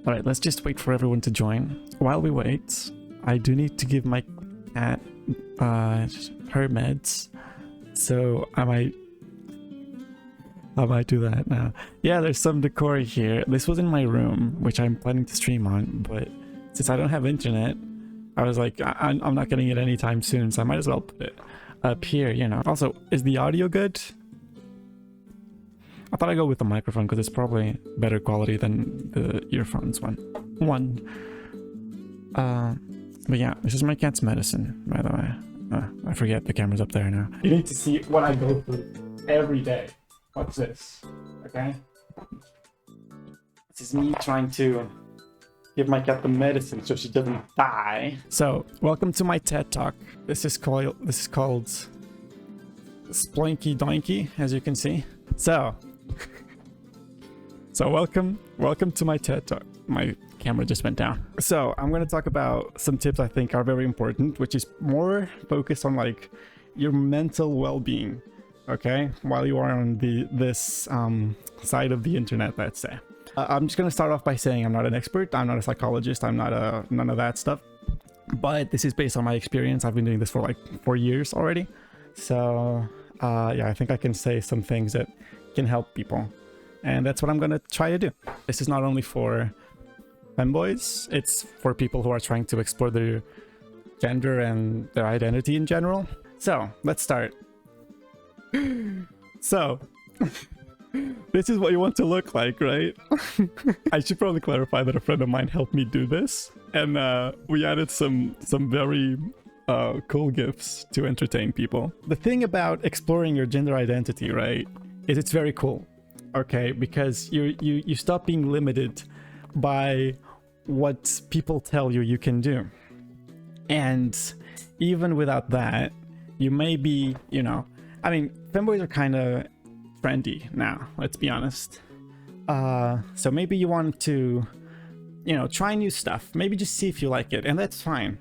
All right, let's just wait for everyone to join. While we wait, I do need to give my cat her meds, so I might do that now. Yeah, there's some decor here. This was in my room, which I'm planning to stream on, but since I don't have internet, I was like, I'm not getting it anytime soon, so I might as well put it up here, you know. Also, is the audio good? I thought I'd go with the microphone because it's probably better quality than the earphones one. But yeah, this is my cat's medicine, by the way. I forget the camera's up there now. You need to see what I go through every day. What's this? Okay? This is me trying to give my cat the medicine so she doesn't die. So, welcome to my TED Talk. This is called Sploinky Doinky, as you can see. So welcome to my TED Talk. My camera just went down. So I'm going to talk about some tips I think are very important, which is more focused on like your mental well-being, okay, while you are on this side of the internet, let's say. I'm just going to start off by saying I'm not an expert, I'm not a psychologist, I'm not none of that stuff, but this is based on my experience. I've been doing this for like 4 years already, so yeah, I think I can say some things that can help people, and that's what I'm gonna try to do. This is not only for femboys, it's for people who are trying to explore their gender and their identity in general. So let's start. So this is what you want to look like, right? I should probably clarify that a friend of mine helped me do this, and we added some very cool gifs to entertain people. The thing about exploring your gender identity, right, is it's very cool, okay, because you stop being limited by what people tell you can do. And even without that, you may be, you know, I mean, femboys are kind of trendy now, let's be honest. So maybe you want to, you know, try new stuff, maybe just see if you like it, and that's fine.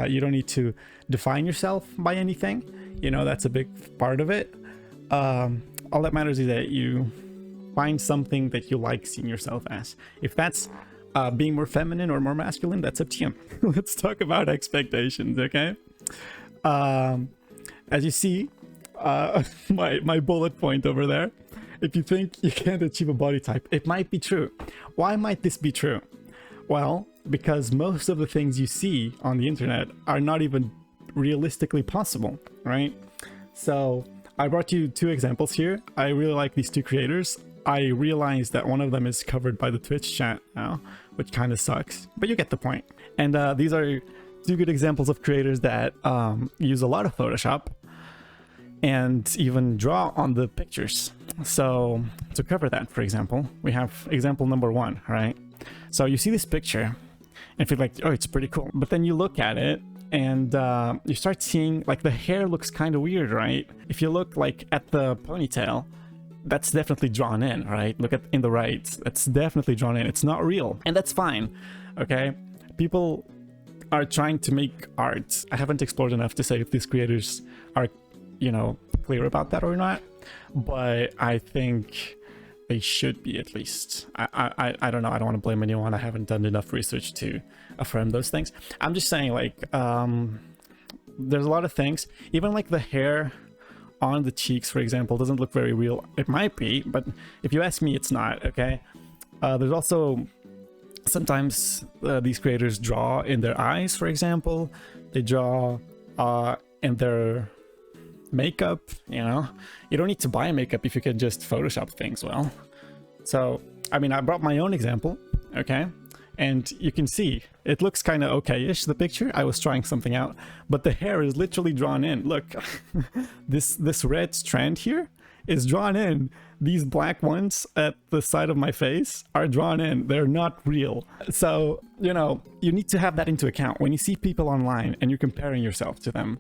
You don't need to define yourself by anything, you know, that's a big part of it. All that matters is that you find something that you like seeing yourself as. If that's being more feminine or more masculine, that's up to you. Let's talk about expectations, okay? As you see, my bullet point over there, if you think you can't achieve a body type, it might be true. Why might this be true? Well, because most of the things you see on the internet are not even realistically possible, right? So I brought you 2 examples here. I really like these 2 creators. I realized that one of them is covered by the Twitch chat now, which kind of sucks, but you get the point. And these are 2 good examples of creators that use a lot of Photoshop and even draw on the pictures. So to cover that, for example, we have example number 1, right? So you see this picture and feel like, oh, it's pretty cool. But then you look at it and you start seeing like the hair looks kind of weird, right? If you look like at the ponytail, that's definitely drawn in, right? Look at in the right, that's definitely drawn in. It's not real, and that's fine, okay? People are trying to make art. I haven't explored enough to say if these creators are, you know, clear about that or not, but I think they should be, at least. I don't know, I don't want to blame anyone. I haven't done enough research to affirm those things. I'm just saying, like, there's a lot of things, even like the hair on the cheeks, for example, doesn't look very real. It might be, but if you ask me, it's not, okay? There's also sometimes these creators draw in their eyes, for example. They draw in their makeup, you know? You don't need to buy makeup if you can just Photoshop things well. So, I mean, I brought my own example, okay? And you can see, it looks kind of okay-ish, the picture. I was trying something out, but the hair is literally drawn in. Look, this red strand here is drawn in. These black ones at the side of my face are drawn in. They're not real. So, you know, you need to have that into account. When you see people online and you're comparing yourself to them,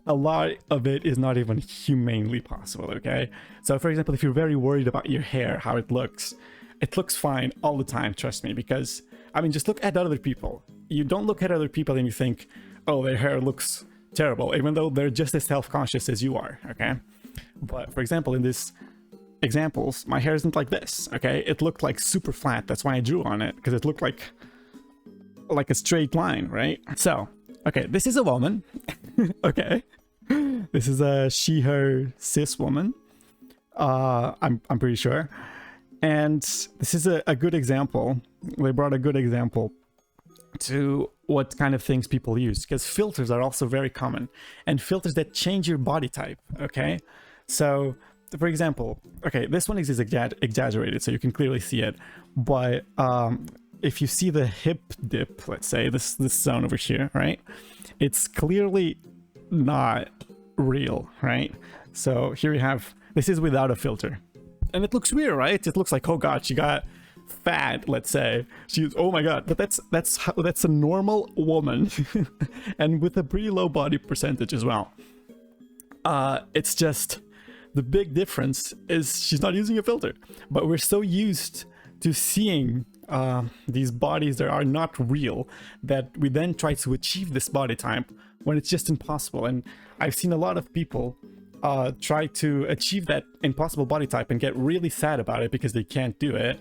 a lot of it is not even humanly possible, okay? So, for example, if you're very worried about your hair, how it looks fine all the time, trust me, because I mean, just look at other people. You don't look at other people and you think, oh, their hair looks terrible, even though they're just as self-conscious as you are, okay? But for example, in this examples, my hair isn't like this, okay? It looked like super flat. That's why I drew on it, because it looked like a straight line, right? So, okay, this is a woman. Okay. This is a she, her, cis woman. I'm pretty sure. And this is a good example. They brought a good example to what kind of things people use, because filters are also very common, and filters that change your body type, okay? So, for example, okay, this one is exaggerated, so you can clearly see it, but if you see the hip dip, let's say, this zone over here, right? It's clearly not real, right? So here you have, this is without a filter. And it looks weird, right? It looks like, oh god, she got fat, let's say. She's, oh my god, but that's a normal woman and with a pretty low body percentage as well. It's just, the big difference is she's not using a filter, but we're so used to seeing these bodies that are not real that we then try to achieve this body type when it's just impossible. And I've seen a lot of people try to achieve that impossible body type and get really sad about it because they can't do it.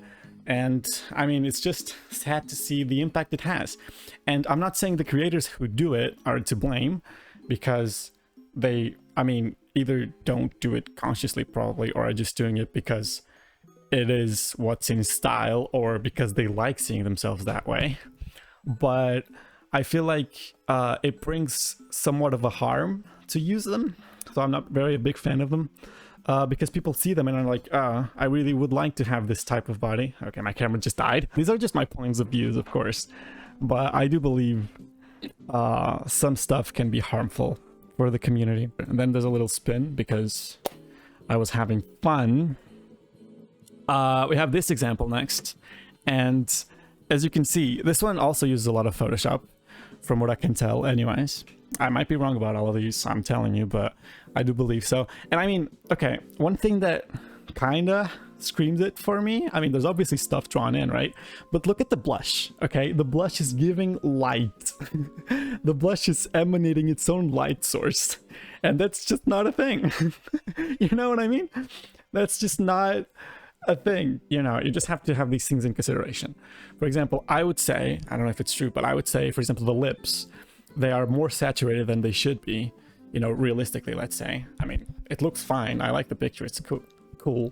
And I mean, it's just sad to see the impact it has. And I'm not saying the creators who do it are to blame, because they, I mean, either don't do it consciously probably, or are just doing it because it is what's in style, or because they like seeing themselves that way. But I feel like it brings somewhat of a harm to use them. So I'm not very a big fan of them. Because people see them and are like, I really would like to have this type of body. Okay, my camera just died. These are just my points of views, of course. But I do believe some stuff can be harmful for the community. And then there's a little spin because I was having fun. We have this example next. And as you can see, this one also uses a lot of Photoshop, from what I can tell anyways. I might be wrong about all of these, I'm telling you, but I do believe so. And I mean, okay, one thing that kinda screams it for me, I mean, there's obviously stuff drawn in, right? But look at the blush, okay? The blush is giving light. The blush is emanating its own light source. And that's just not a thing. You know what I mean? That's just not a thing. You know, you just have to have these things in consideration. For example, I would say, I don't know if it's true, but I would say, for example, the lips, they are more saturated than they should be, you know, realistically, let's say. I mean, it looks fine. I like the picture. It's cool.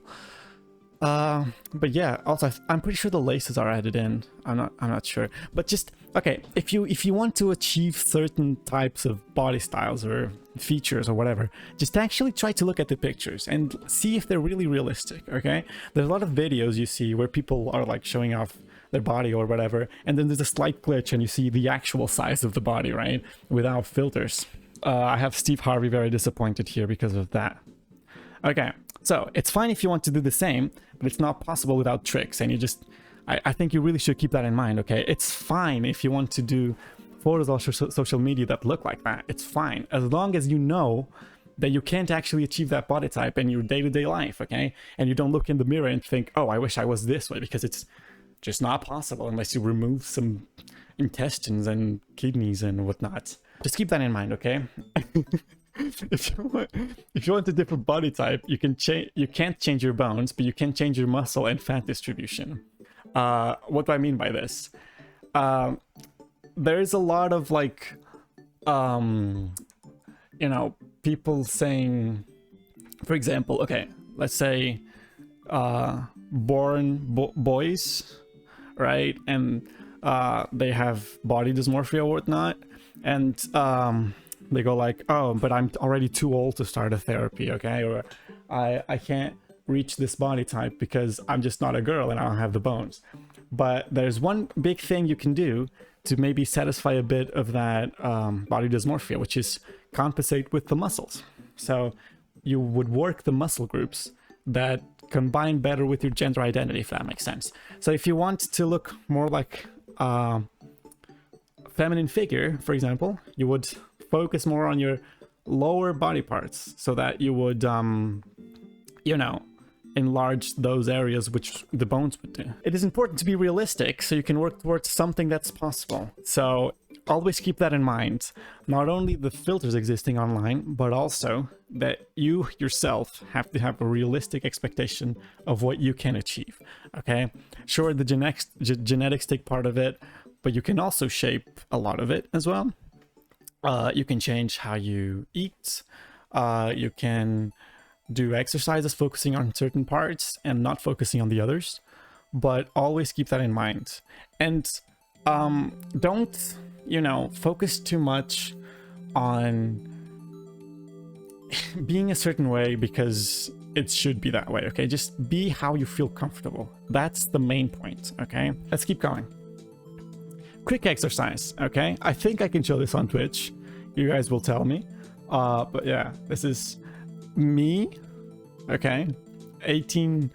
But yeah, also, I'm pretty sure the laces are added in. I'm not sure. But just, okay, if you want to achieve certain types of body styles or features or whatever, just actually try to look at the pictures and see if they're really realistic, okay? There's a lot of videos you see where people are like showing off their body or whatever, and then there's a slight glitch and you see the actual size of the body, right? Without filters. I have Steve Harvey very disappointed here because of that. Okay, so it's fine if you want to do the same, but it's not possible without tricks, and you just, I think you really should keep that in mind, okay? It's fine if you want to do photos on social media that look like that. It's fine, as long as you know that you can't actually achieve that body type in your day-to-day life, okay? And you don't look in the mirror and think, oh, I wish I was this way, because it's just not possible unless you remove some intestines and kidneys and whatnot. Just keep that in mind, okay? If you want a different body type, you can't change your bones, but you can change your muscle and fat distribution. What do I mean by this? There is a lot of like, you know, people saying, for example, okay, let's say boys, right? And they have body dysmorphia or whatnot, and they go like, oh, but I'm already too old to start a therapy, okay? Or I can't reach this body type because I'm just not a girl and I don't have the bones. But there's one big thing you can do to maybe satisfy a bit of that body dysmorphia, which is compensate with the muscles. So you would work the muscle groups that combine better with your gender identity, if that makes sense. So if you want to look more like a feminine figure, for example, you would focus more on your lower body parts so that you would, you know, enlarge those areas which the bones would do. It is important to be realistic so you can work towards something that's possible. So always keep that in mind. Not only the filters existing online, but also that you yourself have to have a realistic expectation of what you can achieve. Okay, sure, the genetics take part of it, but you can also shape a lot of it as well. You can change how you eat. You can do exercises focusing on certain parts and not focusing on the others, but always keep that in mind. And don't, you know, focus too much on being a certain way because it should be that way. Okay, just be how you feel comfortable. That's the main point. Okay, let's keep going. Quick exercise. Okay, I think I can show this on Twitch. You guys will tell me. But yeah, this is me. Okay, 18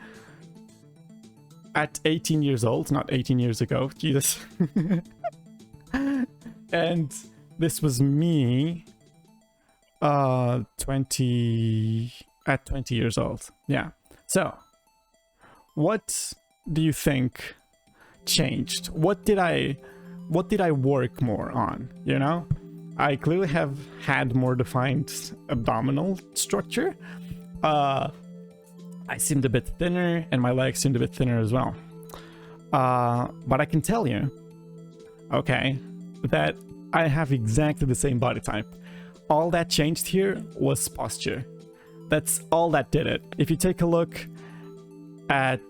at 18 years old, not 18 years ago. Jesus. And this was me 20 years old. Yeah. So what do you think changed? What did I work more on, you know? I clearly have had more defined abdominal structure. I seemed a bit thinner and my legs seemed a bit thinner as well. But I can tell you, okay, that I have exactly the same body type. All that changed here was posture. That's all that did it. If you take a look at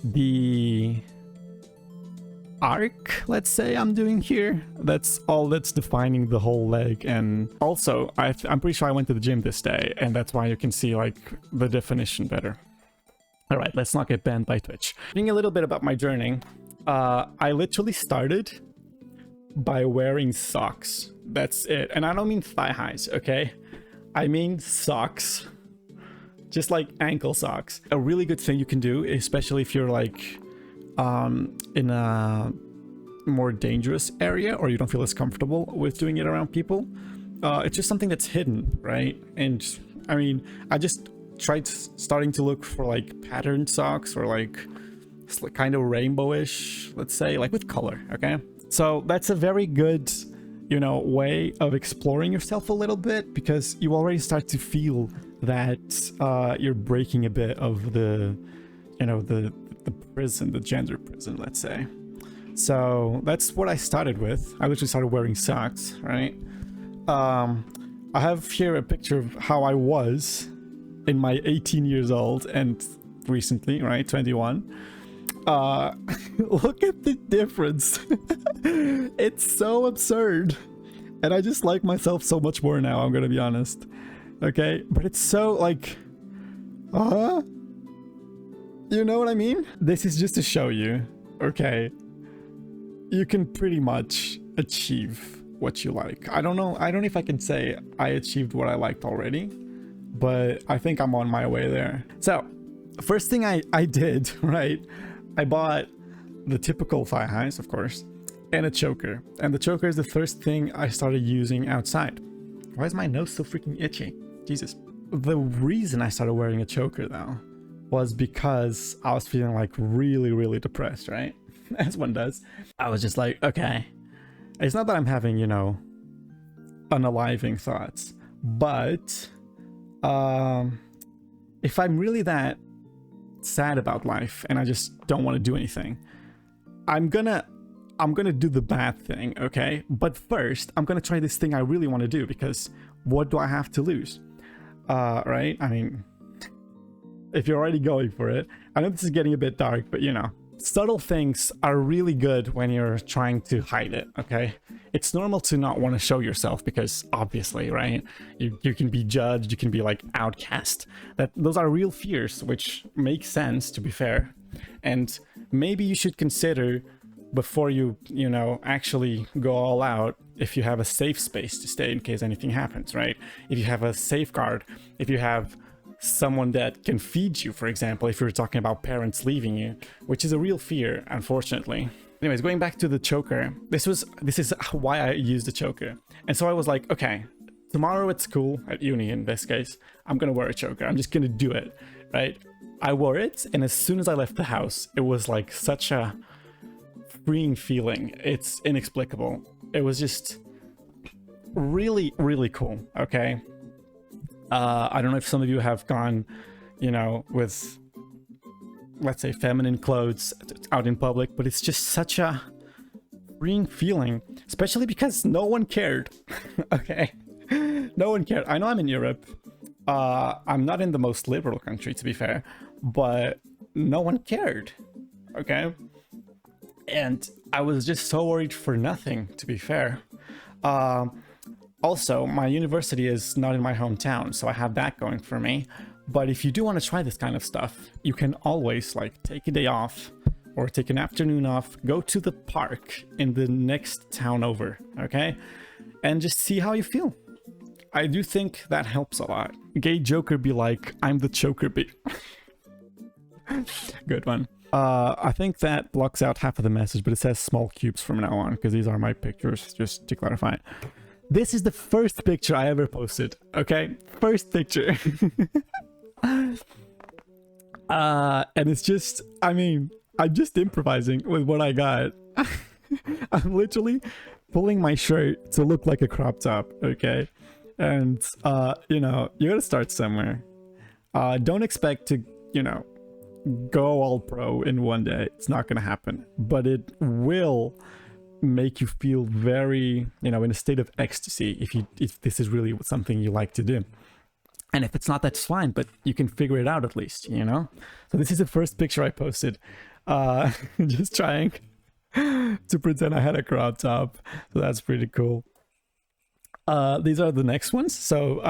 the arc, let's say, I'm doing here, that's all that's defining the whole leg. And also I'm pretty sure I went to the gym this day, and that's why you can see like the definition better. All right, let's not get banned by Twitch. Speaking a little bit about my journey, I literally started by wearing socks. That's it. And I don't mean thigh highs, okay? I mean socks, just like ankle socks. A really good thing you can do, especially if you're like in a more dangerous area or you don't feel as comfortable with doing it around people, it's just something that's hidden, right? And I mean, I just tried starting to look for like patterned socks or like kind of rainbowish, let's say, like with color. Okay, so that's a very good, you know, way of exploring yourself a little bit, because you already start to feel that you're breaking a bit of the, you know, the prison, the gender prison, let's say. So that's what I started with. I literally started wearing socks, right? I have here a picture of how I was in my 18 years old and recently, right, 21. Look at the difference. It's so absurd, and I just like myself so much more now, I'm gonna be honest. Okay, but it's so like, you know what I mean? This is just to show you, okay, you can pretty much achieve what you like. I don't know if I can say I achieved what I liked already, but I think I'm on my way there. So first thing I did, right, I bought the typical thigh highs, of course, and a choker. And the choker is the first thing I started using outside. Why is my nose so freaking itchy? Jesus. The reason I started wearing a choker though was because I was feeling like really, really depressed, right? As one does. I was just like, okay, it's not that I'm having, you know, unaliving thoughts, but if I'm really that sad about life and I just don't want to do anything, I'm gonna do the bad thing, okay? But first, I'm gonna try this thing I really want to do, because what do I have to lose? Right? I mean, if you're already going for it, I know this is getting a bit dark, but you know, subtle things are really good when you're trying to hide it, okay? It's normal to not want to show yourself because obviously, right? You can be judged, you can be like outcast. Those are real fears, which makes sense, to be fair. And maybe you should consider before you know, actually go all out, if you have a safe space to stay in case anything happens, right? If you have a safeguard, if you have someone that can feed you, for example, if you're talking about parents leaving you, which is a real fear, unfortunately. Anyways, going back to the choker, this is why I used the choker. And so I was like, okay, tomorrow at school, at uni in this case, I'm gonna wear a choker. I'm just gonna do it, right? I wore it, and as soon as I left the house, it was like such a freeing feeling. It's inexplicable. It was just really, really cool. Okay. I don't know if some of you have gone, you know, with, let's say, feminine clothes out in public, but it's just such a freeing feeling, especially because no one cared. Okay. No one cared. I know I'm in Europe. I'm not in the most liberal country, to be fair, but no one cared. Okay. And I was just so worried for nothing, to be fair. Also, my university is not in my hometown, so I have that going for me. But if you do want to try this kind of stuff, you can always like take a day off or take an afternoon off, go to the park in the next town over, okay? And just see how you feel. I do think that helps a lot. Gay Joker be like, I'm the choker bee. Good one. I think that blocks out half of the message, but it says small cubes from now on, because these are my pictures, just to clarify. This is the first picture I ever posted, okay? First picture. And it's just, I mean, I'm just improvising with what I got. I'm literally pulling my shirt to look like a crop top, okay? And, you know, you gotta start somewhere. Don't expect to, you know, go all pro in one day. It's not gonna happen. But it will make you feel very, you know, in a state of ecstasy if this is really something you like to do. And if it's not, that's fine, but you can figure it out at least, you know? So this is the first picture I posted. Just trying to pretend I had a crop top. So that's pretty cool. These are the next ones. So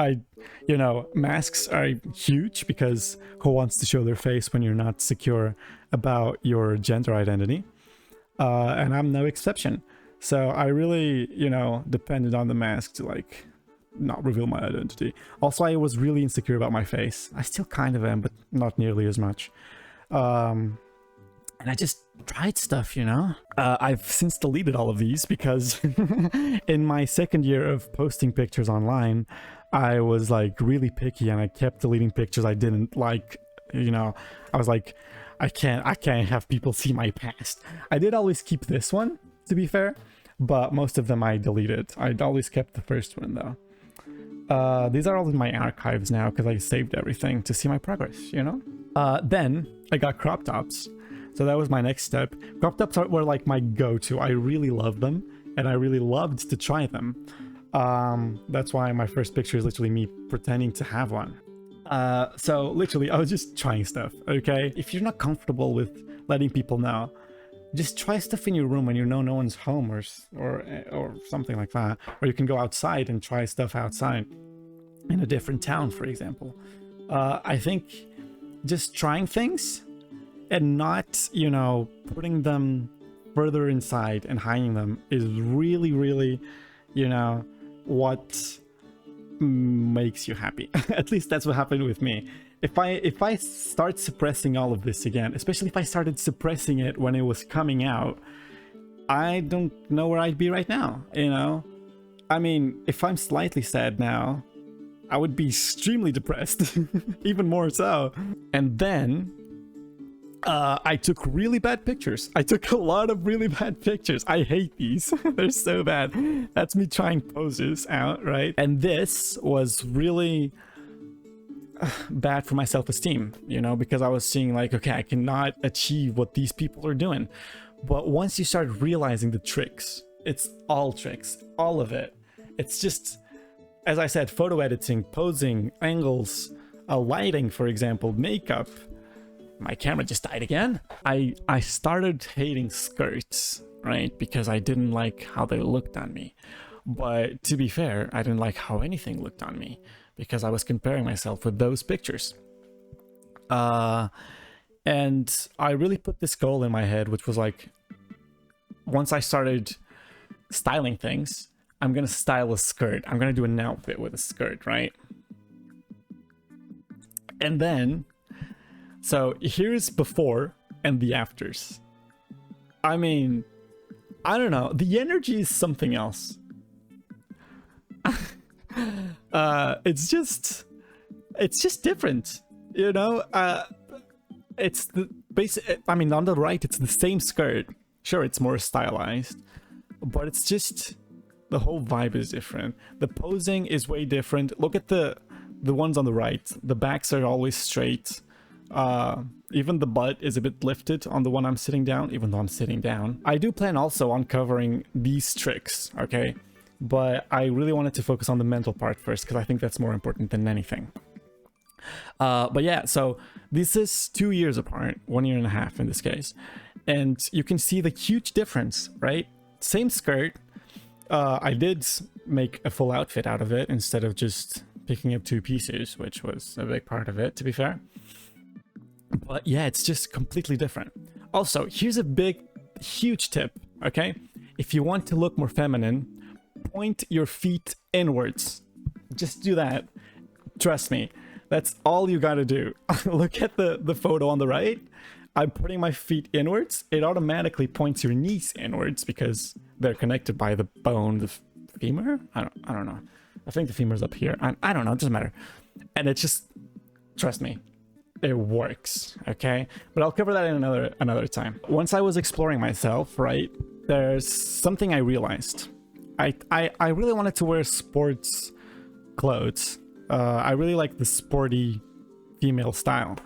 you know, masks are huge because who wants to show their face when you're not secure about your gender identity? And I'm no exception. So I really, you know, depended on the mask to like not reveal my identity. Also, I was really insecure about my face. I still kind of am, but not nearly as much. And I just tried stuff, you know? I've since deleted all of these because in my second year of posting pictures online, I was like really picky and I kept deleting pictures I didn't like, you know? I was like, I can't have people see my past. I did always keep this one, to be fair, but most of them I deleted. I'd always kept the first one though. These are all in my archives now because I saved everything to see my progress, you know? Then I got crop tops. So that was my next step. Crop tops were like my go-to. I really loved them and I really loved to try them. That's why my first picture is literally me pretending to have one. So literally I was just trying stuff, okay? If you're not comfortable with letting people know, just try stuff in your room when you know no one's home or something like that. Or you can go outside and try stuff outside in a different town, for example. I think just trying things and not, you know, putting them further inside and hiding them is really, really, you know, what makes you happy. At least that's what happened with me. If I start suppressing all of this again, especially if I started suppressing it when it was coming out, I don't know where I'd be right now, you know? I mean, if I'm slightly sad now, I would be extremely depressed, even more so. And then I took really bad pictures. I took a lot of really bad pictures. I hate these. They're so bad. That's me trying poses out, right? And this was really bad for my self-esteem, you know, because I was seeing like, okay, I cannot achieve what these people are doing. But once you start realizing the tricks, it's all tricks, all of it. It's just, as I said, photo editing, posing, angles, lighting, for example, makeup. My camera just died again. I started hating skirts, right? Because I didn't like how they looked on me. But to be fair, I didn't like how anything looked on me because I was comparing myself with those pictures. And I really put this goal in my head, which was like, once I started styling things, I'm gonna style a skirt. I'm gonna do an outfit with a skirt, right? And then, so here's before and the afters. I mean, I don't know. The energy is something else. It's just different, you know? It's the basic, I mean, on the right, it's the same skirt, Sure, it's more stylized, but it's just the whole vibe is different. The posing is way different. Look at the ones on the right. The backs are always straight. Even the butt is a bit lifted on the one I'm sitting down, even though I'm sitting down. I do plan also on covering these tricks, okay? But I really wanted to focus on the mental part first, because I think that's more important than anything. But yeah, so this is 2 years apart, 1.5 years in this case. And you can see the huge difference, right? Same skirt. I did make a full outfit out of it instead of just picking up 2 pieces, which was a big part of it, to be fair. But yeah, it's just completely different. Also, here's a huge tip, okay? If you want to look more feminine, point your feet inwards. Just do that. Trust me, that's all you gotta do. Look at the photo on the right. I'm putting my feet inwards. It automatically points your knees inwards because they're connected by the bone, the femur? I don't know. I think the femur's up here. I don't know, it doesn't matter. And it just, trust me, it works, okay? But I'll cover that in another time. Once I was exploring myself, right, there's something I realized. I really wanted to wear sports clothes. I really like the sporty female style.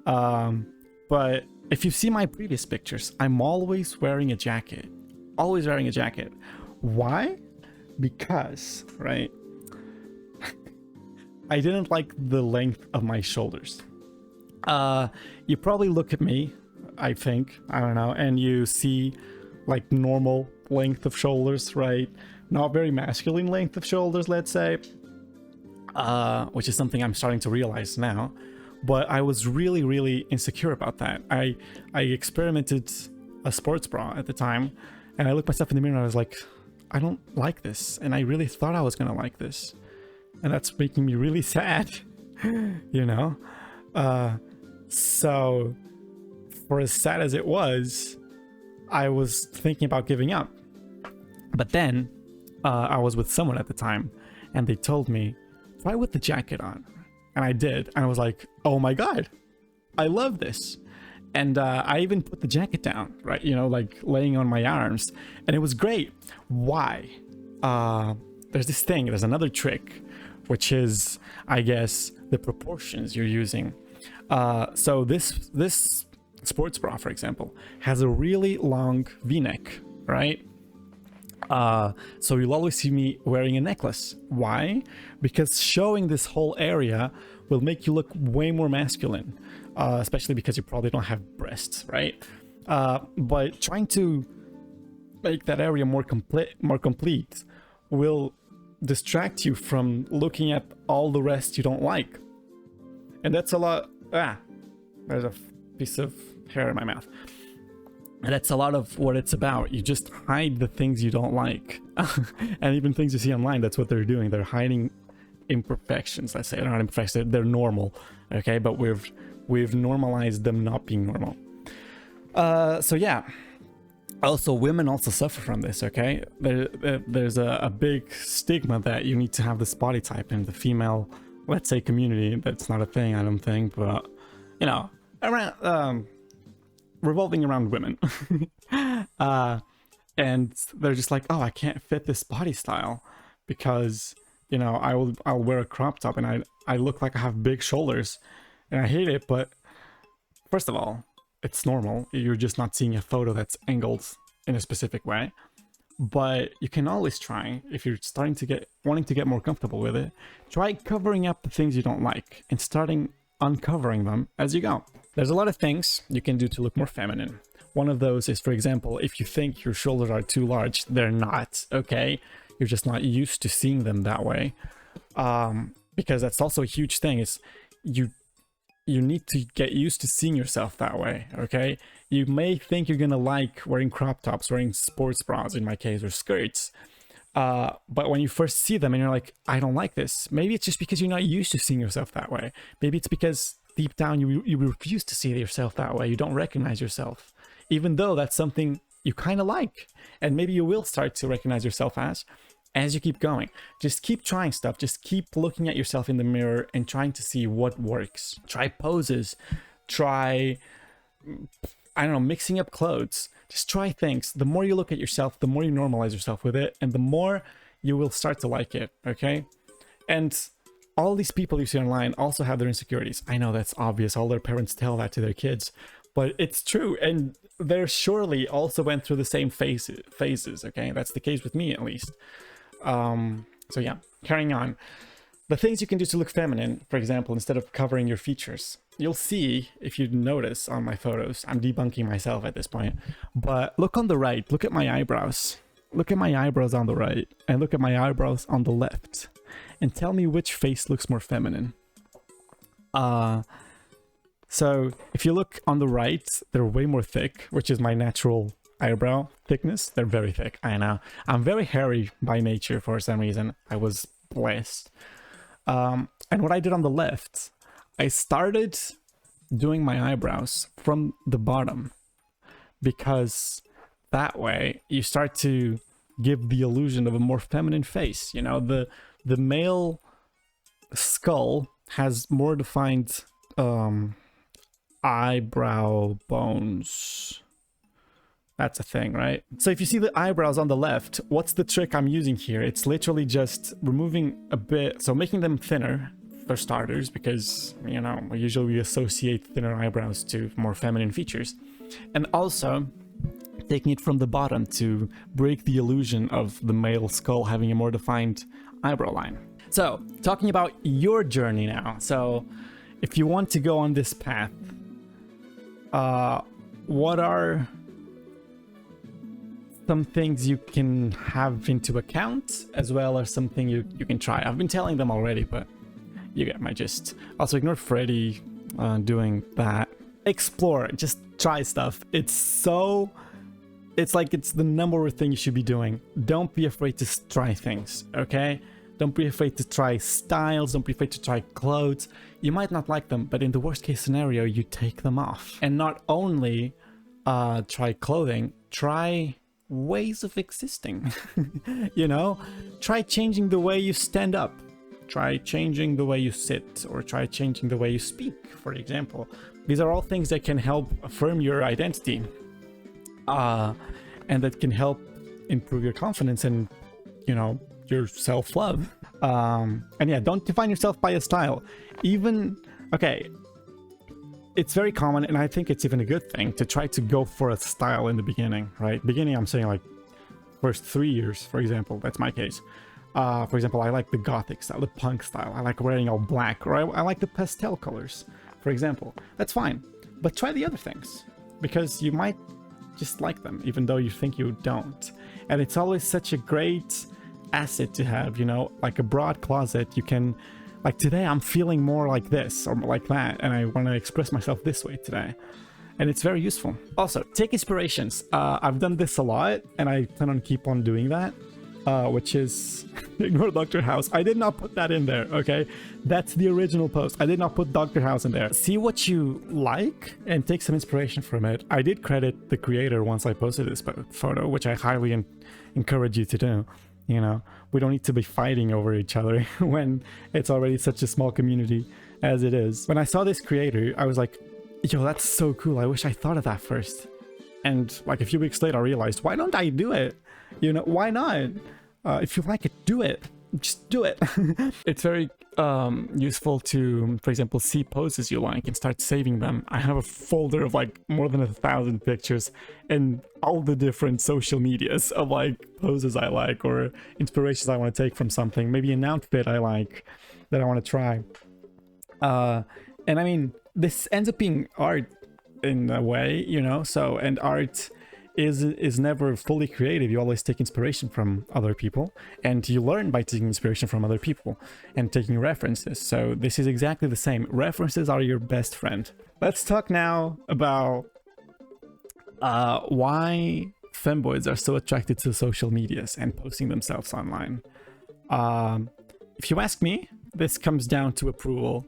But if you see my previous pictures, I'm always wearing a jacket. Always wearing a jacket. Why? Because, right, I didn't like the length of my shoulders. You probably look at me, I think, I don't know, and you see like normal length of shoulders, right? Not very masculine length of shoulders, let's say, which is something I'm starting to realize now. But I was really, really insecure about that. I experimented a sports bra at the time, and I looked myself in the mirror and I was like, I don't like this. And I really thought I was gonna like this. And that's making me really sad, you know? So for as sad as it was, I was thinking about giving up. But then I was with someone at the time, and they told me, try with the jacket on. And I did, and I was like, oh my god, I love this. And I even put the jacket down, right? You know, like laying on my arms, and it was great. Why? There's this thing, there's another trick, which is, I guess, the proportions you're using. So this sports bra, for example, has a really long v-neck, right? So you'll always see me wearing a necklace. Why? Because showing this whole area will make you look way more masculine, especially because you probably don't have breasts, right? But trying to make that area more complete will distract you from looking at all the rest you don't like. And that's a lot. There's a piece of hair in my mouth. And that's a lot of what it's about. You just hide the things you don't like. And even things you see online, that's what they're doing. They're hiding imperfections, let's say. They're not imperfections, they're normal, okay? But we've normalized them not being normal. So yeah. Also, women also suffer from this, okay? There's a big stigma that you need to have this body type in the female, let's say, community. That's not a thing, I don't think, but, you know, around... revolving around women. And they're just like, oh, I can't fit this body style because, you know, I'll wear a crop top and I look like I have big shoulders and I hate it. But first of all, it's normal. You're just not seeing a photo that's angled in a specific way. But you can always try, if you're wanting to get more comfortable with it, try covering up the things you don't like and uncovering them as you go. There's a lot of things you can do to look more feminine. One of those is, for example, if you think your shoulders are too large, they're not, okay? You're just not used to seeing them that way. Because that's also a huge thing, is you need to get used to seeing yourself that way, okay? You may think you're gonna like wearing crop tops, wearing sports bras in my case, or skirts. But when you first see them and you're like, I don't like this, maybe it's just because you're not used to seeing yourself that way. Maybe it's because deep down you refuse to see yourself that way. You don't recognize yourself, even though that's something you kind of like. And maybe you will start to recognize yourself as you keep going. Just keep trying stuff. Just keep looking at yourself in the mirror and trying to see what works. Try poses. Try, I don't know, mixing up clothes. Just try things. The more you look at yourself, the more you normalize yourself with it, and the more you will start to like it, okay? And all these people you see online also have their insecurities. I know that's obvious. All their parents tell that to their kids, but it's true. And they surely also went through the same phases, okay? That's the case with me, at least. So yeah, carrying on. The things you can do to look feminine, for example, instead of covering your features. You'll see, if you notice on my photos, I'm debunking myself at this point, but look on the right, look at my eyebrows. Look at my eyebrows on the right, and look at my eyebrows on the left, and tell me which face looks more feminine. So if you look on the right, they're way more thick, which is my natural eyebrow thickness. They're very thick, I know. I'm very hairy by nature for some reason. I was blessed. And what I did on the left, I started doing my eyebrows from the bottom, because that way you start to give the illusion of a more feminine face. You know, the male skull has more defined eyebrow bones. That's a thing, right? So if you see the eyebrows on the left, what's the trick I'm using here? It's literally just removing a bit, so making them thinner for starters, because, you know, usually we associate thinner eyebrows to more feminine features. And also taking it from the bottom to break the illusion of the male skull having a more defined eyebrow line. So, talking about your journey now. So, if you want to go on this path, what are some things you can have into account, as well as something you can try? I've been telling them already, but you get my gist. Also, ignore Freddy doing that. Explore, just try stuff. It's like it's the number one thing you should be doing. Don't be afraid to try things, okay? Don't be afraid to try styles. Don't be afraid to try clothes. You might not like them, but in the worst case scenario, you take them off. And not only try clothing, try ways of existing. You know, try changing the way you stand up. Try changing the way you sit, or try changing the way you speak, for example. These are all things that can help affirm your identity. And that can help improve your confidence and, you know, your self-love. And yeah, don't define yourself by a style. Okay, it's very common, and I think it's even a good thing, to try to go for a style in the beginning, right? Beginning, I'm saying like first 3 years, for example. That's my case. For example, I like the gothic style, the punk style. I like wearing all black, or I like the pastel colors, for example. That's fine. But try the other things, because you might just like them, even though you think you don't. And it's always such a great asset to have, you know, like a broad closet. You can, like, today I'm feeling more like this or like that, and I want to express myself this way today. And it's very useful. Also, take inspirations. I've done this a lot, and I plan on keep on doing that. Which is ignore Dr. House. I did not put that in there, okay? That's the original post. I did not put Dr. House in there. See what you like and take some inspiration from it. I did credit the creator once I posted this photo, which I highly encourage you to do. You know, we don't need to be fighting over each other when it's already such a small community as it is. When I saw this creator, I was like, yo, that's so cool. I wish I thought of that first. And like a few weeks later, I realized, why don't I do it? You know, why not? If you like it, do it. Just do it. It's very useful to, for example, see poses you like and start saving them. I have a folder of like more than 1,000 pictures and all the different social medias of like poses I like or inspirations I want to take from something. Maybe an outfit I like that I want to try. And I mean, this ends up being art in a way, you know, so, and art is never fully creative. You always take inspiration from other people, and you learn by taking inspiration from other people and taking references. So this is exactly the same. References are your best friend. Let's talk now about why femboys are so attracted to social medias and posting themselves online. If you ask me, this comes down to approval.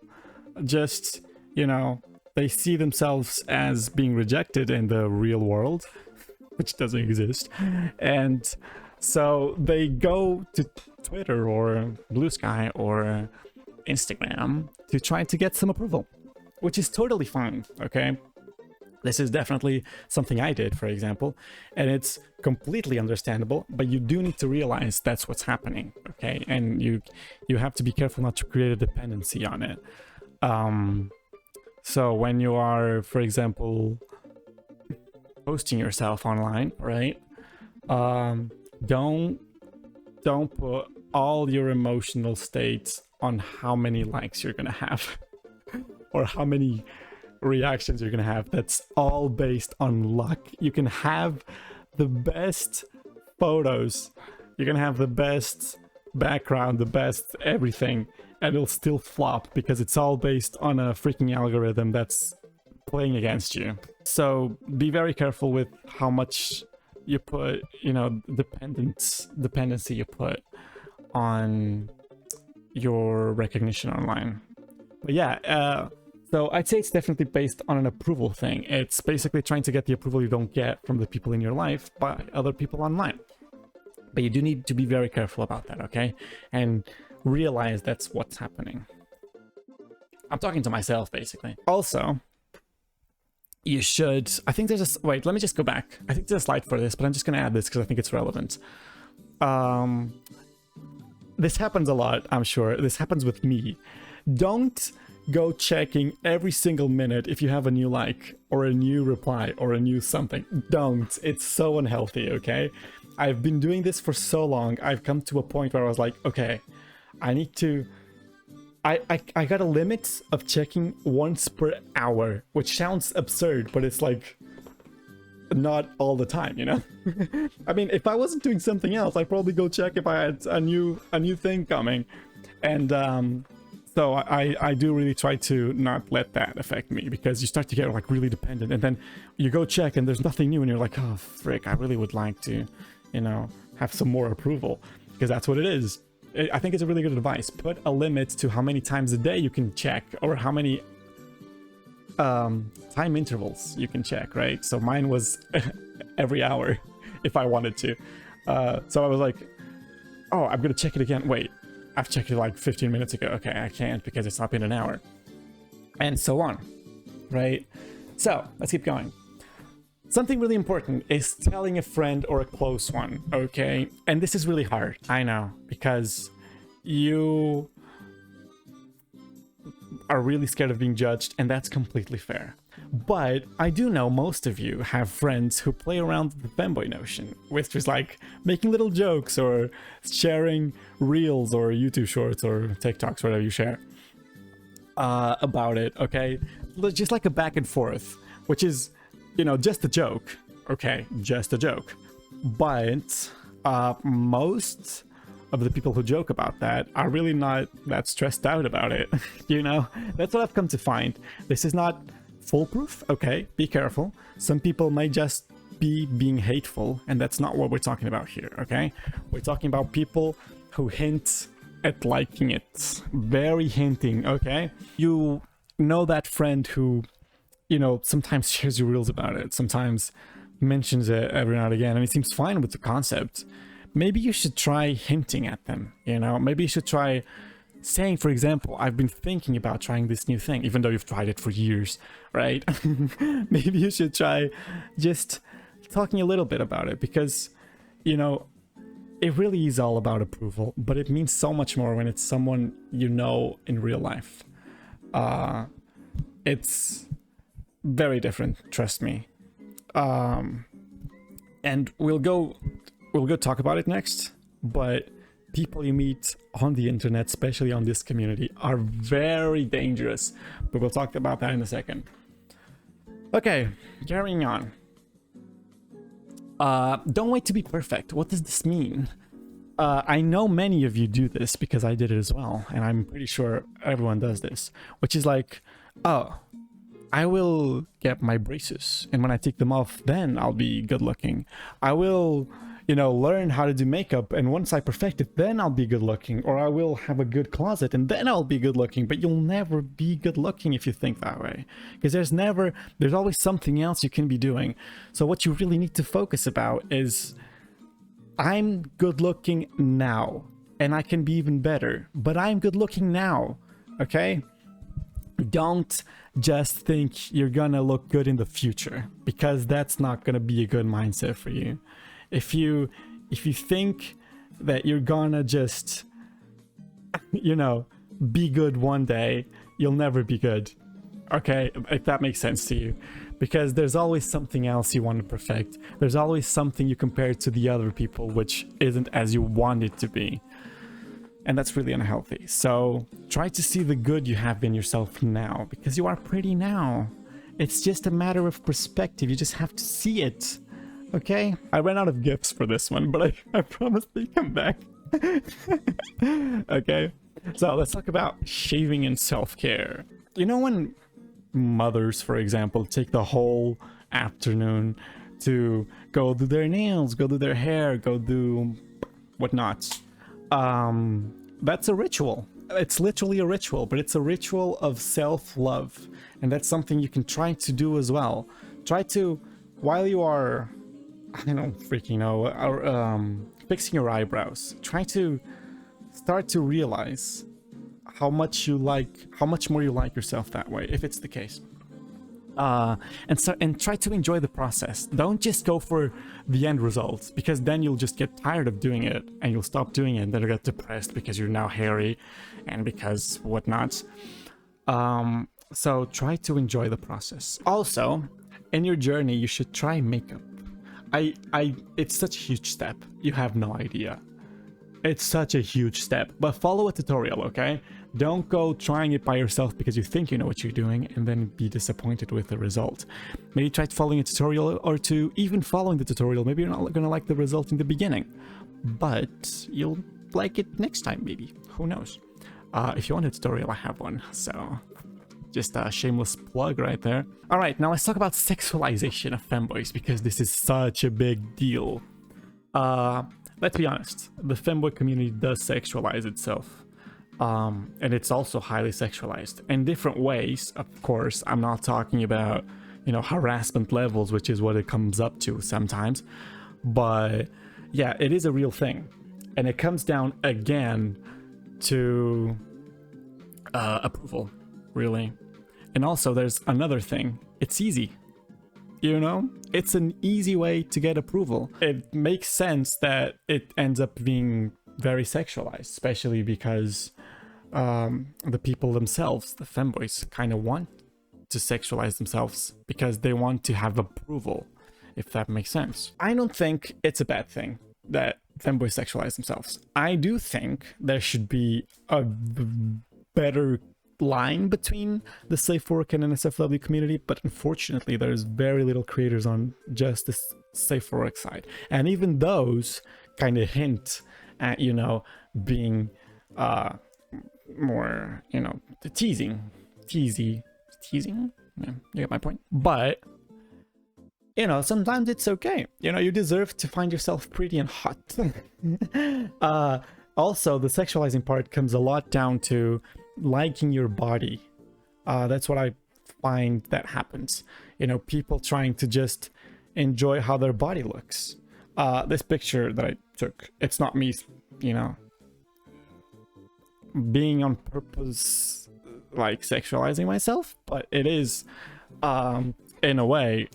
Just, you know, they see themselves as being rejected in the real world, which doesn't exist, and so they go to Twitter or Blue Sky or Instagram to try to get some approval, which is totally fine, okay? This is definitely something I did, for example, and it's completely understandable, but you do need to realize that's what's happening, okay? And you have to be careful not to create a dependency on it. So when you are, for example, posting yourself online, right? Don't put all your emotional states on how many likes you're gonna have or how many reactions you're gonna have. That's all based on luck. You can have the best photos, you're gonna have the best background, the best everything, and it'll still flop because it's all based on a freaking algorithm that's playing against you. So be very careful with how much you put, you know, dependency you put on your recognition online. But yeah, so I'd say it's definitely based on an approval thing. It's basically trying to get the approval you don't get from the people in your life by other people online. But you do need to be very careful about that, okay? And realize that's what's happening. I'm talking to myself, basically. Also, you should... I think there's a... Wait, let me just go back. I think there's a slide for this, but I'm just going to add this because I think it's relevant. This happens a lot, I'm sure. This happens with me. Don't go checking every single minute if you have a new like or a new reply or a new something. Don't. It's so unhealthy, okay? I've been doing this for so long. I've come to a point where I was like, okay, I need to... I got a limit of checking once per hour, which sounds absurd, but it's like not all the time, you know? I mean, if I wasn't doing something else, I'd probably go check if I had a new thing coming. And so I do really try to not let that affect me, because you start to get like really dependent, and then you go check and there's nothing new and you're like, oh frick, I really would like to, you know, have some more approval, because that's what it is. I think it's a really good advice. Put a limit to how many times a day you can check, or how many time intervals you can check, right? So mine was every hour if I wanted to. So I was like, oh, I'm gonna check it again. Wait, I've checked it like 15 minutes ago. Okay, I can't because it's not been an hour. And so on, right? So let's keep going. Something really important is telling a friend or a close one, okay? And this is really hard, I know, because you are really scared of being judged, and that's completely fair. But I do know most of you have friends who play around with the femboy notion, which is like making little jokes or sharing reels or YouTube shorts or TikToks, whatever you share, about it, okay? Just like a back and forth, which is, you know, just a joke, okay? Just a joke. But most of the people who joke about that are really not that stressed out about it, you know? That's what I've come to find. This is not foolproof, okay? Be careful. Some people might just be being hateful, and that's not what we're talking about here, okay? We're talking about people who hint at liking it. Very hinting, okay? You know that friend who, you know, sometimes shares your reels about it, sometimes mentions it every now and again, and it seems fine with the concept. Maybe you should try hinting at them, you know? Maybe you should try saying, for example, I've been thinking about trying this new thing, even though you've tried it for years, right? Maybe you should try just talking a little bit about it, because, you know, it really is all about approval, but it means so much more when it's someone you know in real life. It's very different, trust me. And we'll go talk about it next, but people you meet on the internet, especially on this community, are very dangerous, but we'll talk about that in a second. Okay, carrying on. Don't wait to be perfect. What does this mean? I know many of you do this because I did it as well, and I'm pretty sure everyone does this, which is like, oh, I will get my braces, and when I take them off, then I'll be good looking. I will, you know, learn how to do makeup, and once I perfect it, then I'll be good looking. Or I will have a good closet, and then I'll be good looking. But you'll never be good looking if you think that way, because there's always something else you can be doing. So what you really need to focus about is, I'm good looking now, and I can be even better, but I'm good looking now, okay? Don't just think you're gonna look good in the future, because that's not gonna be a good mindset for you. If you think that you're gonna just, you know, be good one day, you'll never be good. Okay, if that makes sense to you. Because there's always something else you want to perfect. There's always something you compare to the other people which isn't as you want it to be. And that's really unhealthy. So try to see the good you have in yourself now, because you are pretty now. It's just a matter of perspective. You just have to see it. Okay? I ran out of gifts for this one, but I promise they come back. Okay? So let's talk about shaving and self-care. You know when mothers, for example, take the whole afternoon to go do their nails, go do their hair, go do whatnot. That's a ritual. It's literally a ritual, but it's a ritual of self-love. And that's something you can try to do as well. Try to, while you are, I don't freaking know, fixing your eyebrows, try to start to realize how much more you like yourself that way, if it's the case. And try to enjoy the process. Don't just go for the end result, because then you'll just get tired of doing it and you'll stop doing it, and then you'll get depressed because you're now hairy and because whatnot. So try to enjoy the process. Also, in your journey, you should try makeup. It's such a huge step. You have no idea. It's such a huge step, but follow a tutorial, okay? Don't go trying it by yourself because you think you know what you're doing and then be disappointed with the result. Maybe try following a tutorial or two. Even following the tutorial, maybe you're not gonna like the result in the beginning, but you'll like it next time, maybe. Who knows? If you want a tutorial, I have one, so just a shameless plug right there. All right, now let's talk about sexualization of femboys, because this is such a big deal. Let's be honest, the femboy community does sexualize itself. And it's also highly sexualized in different ways. Of course, I'm not talking about, you know, harassment levels, which is what it comes up to sometimes. But yeah, it is a real thing. And it comes down again to approval, really. And also there's another thing. It's easy. You know, it's an easy way to get approval. It makes sense that it ends up being very sexualized, especially because the people themselves, the femboys, kind of want to sexualize themselves because they want to have approval, if that makes sense. I don't think it's a bad thing that femboys sexualize themselves. I do think there should be a better line between the safe for work and NSFW community, but unfortunately there's very little creators on just the safe for work side, and even those kind of hint at, you know, being more, you know, teasing, yeah, you get my point. But you know, sometimes it's okay, you know, you deserve to find yourself pretty and hot. Also, the sexualizing part comes a lot down to liking your body. That's what I find that happens. You know, people trying to just enjoy how their body looks. This picture that I took, it's not me, you know, being on purpose, like sexualizing myself, but it is, in a way,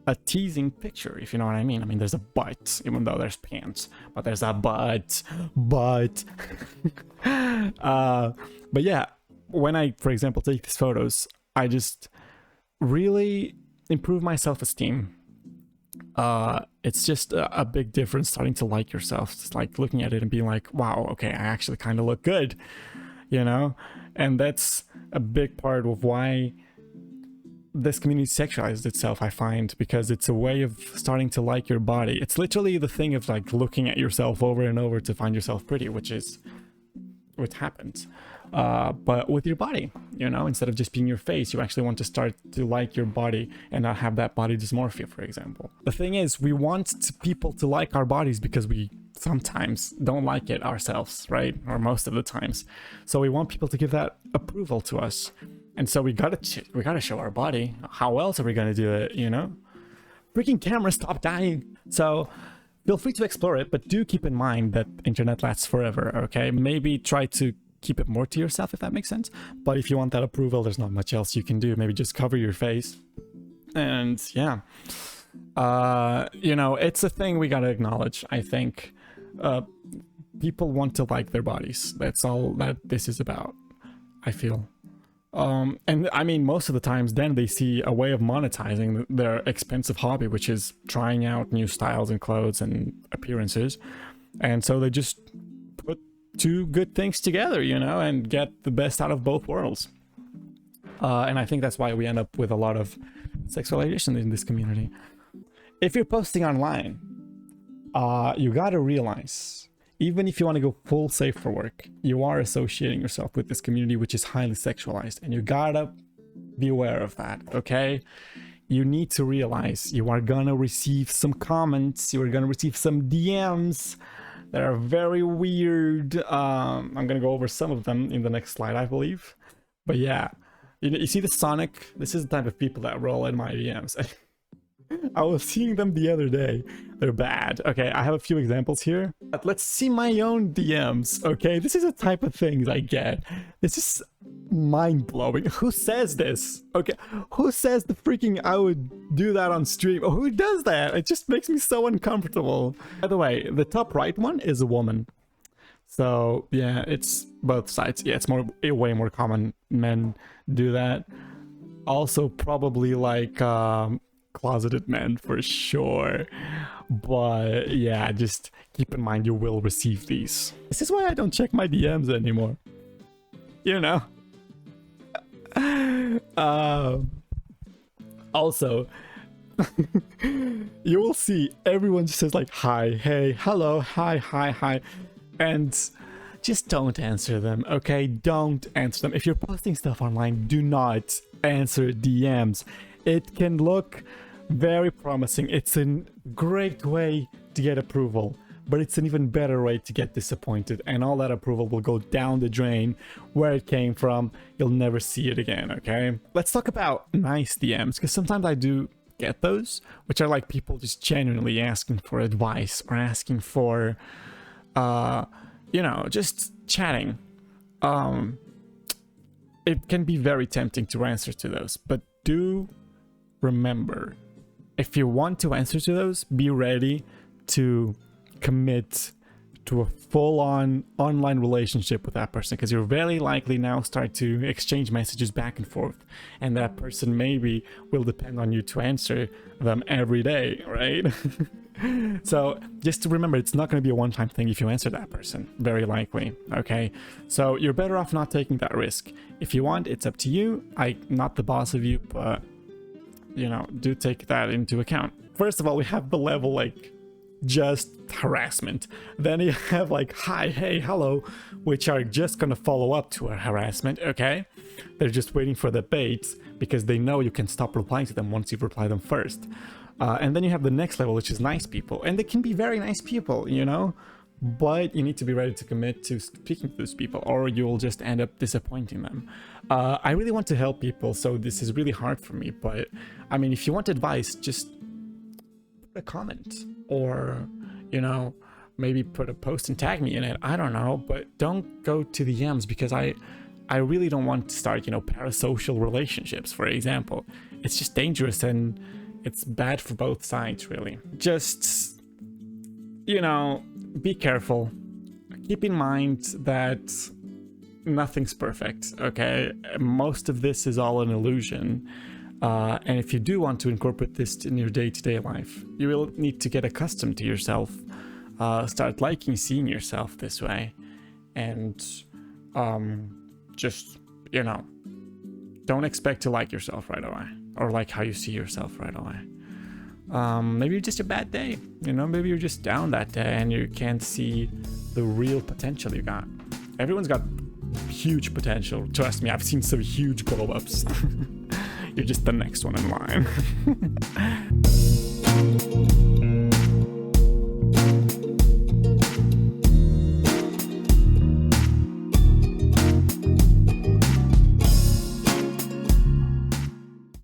a teasing picture, if you know what I mean. I mean, there's a butt, even though there's pants, but there's a butt. But yeah, when I, for example, take these photos, I just really improve my self-esteem. It's just a big difference starting to like yourself. It's like looking at it and being like, wow, okay, I actually kind of look good, you know? And that's a big part of why this community sexualizes itself, I find, because it's a way of starting to like your body. It's literally the thing of like looking at yourself over and over to find yourself pretty, which is what happens. But with your body, you know, instead of just being your face, you actually want to start to like your body and not have that body dysmorphia, for example. The thing is, we want people to like our bodies because we sometimes don't like it ourselves, right? Or most of the times. So we want people to give that approval to us. And so we gotta show our body. How else are we gonna do it, you know? Freaking camera, stop dying. So feel free to explore it, but do keep in mind that internet lasts forever, okay? Maybe try to keep it more to yourself, if that makes sense. But if you want that approval, there's not much else you can do. Maybe just cover your face. And yeah, you know, it's a thing we gotta acknowledge. I think people want to like their bodies. That's all that this is about, I feel. And I mean, most of the times then they see a way of monetizing their expensive hobby, which is trying out new styles and clothes and appearances. And so they just put two good things together, you know, and get the best out of both worlds. And I think that's why we end up with a lot of sexualization in this community. If you're posting online, you gotta realize, even if you want to go full safe for work, you are associating yourself with this community which is highly sexualized, and you gotta be aware of that, okay? You need to realize you are gonna receive some comments, you are gonna receive some DMs that are very weird. I'm gonna go over some of them in the next slide, I believe. But yeah, you see the Sonic? This is the type of people that roll in my DMs. I was seeing them the other day. They're bad. Okay, I have a few examples here. But let's see my own DMs, okay? This is the type of things I get. This is mind-blowing. Who says this? Okay, who says the freaking I would do that on stream? Who does that? It just makes me so uncomfortable. By the way, the top right one is a woman. So yeah, it's both sides. Yeah, it's way more common men do that. Also probably like closeted men for sure. But yeah, just keep in mind you will receive these. This is why I don't check my DMs anymore. You know? Also, you will see everyone just says like hi, hey, hello, hi. And just don't answer them, okay? Don't answer them. If you're posting stuff online, do not answer DMs. It can look very promising. It's a great way to get approval, but it's an even better way to get disappointed, and all that approval will go down the drain where it came from. You'll never see it again, okay? Let's talk about nice DMs, because sometimes I do get those, which are like people just genuinely asking for advice or asking for you know, just chatting. It can be very tempting to answer to those, but do remember, if you want to answer to those, be ready to commit to a full-on online relationship with that person, because you're very likely now start to exchange messages back and forth, and that person maybe will depend on you to answer them every day, right? So just to remember, it's not going to be a one-time thing if you answer that person, very likely, okay? So you're better off not taking that risk. If you want, it's up to you. I'm not the boss of you, but you know, do take that into account. First of all, we have the level like just harassment. Then you have like hi, hey, hello, which are just gonna follow up to a harassment, okay? They're just waiting for the bait because they know you can stop replying to them once you've replied them first. And then you have the next level, which is nice people, and they can be very nice people, you know, but you need to be ready to commit to speaking to those people, or you'll just end up disappointing them. I really want to help people, so this is really hard for me, but I mean, if you want advice, just put a comment, or, you know, maybe put a post and tag me in it. I don't know, but don't go to the DMs, because I really don't want to start, you know, parasocial relationships, for example. It's just dangerous, and it's bad for both sides, really. Just, you know, be careful. Keep in mind that nothing's perfect, okay? Most of this is all an illusion. And if you do want to incorporate this in your day-to-day life, you will need to get accustomed to yourself. Start liking seeing yourself this way. And just, you know, don't expect to like yourself right away, or like how you see yourself right away. Maybe it's just a bad day, you know, maybe you're just down that day and you can't see the real potential you got. Everyone's got huge potential, trust me, I've seen some huge glow ups. You're just the next one in line.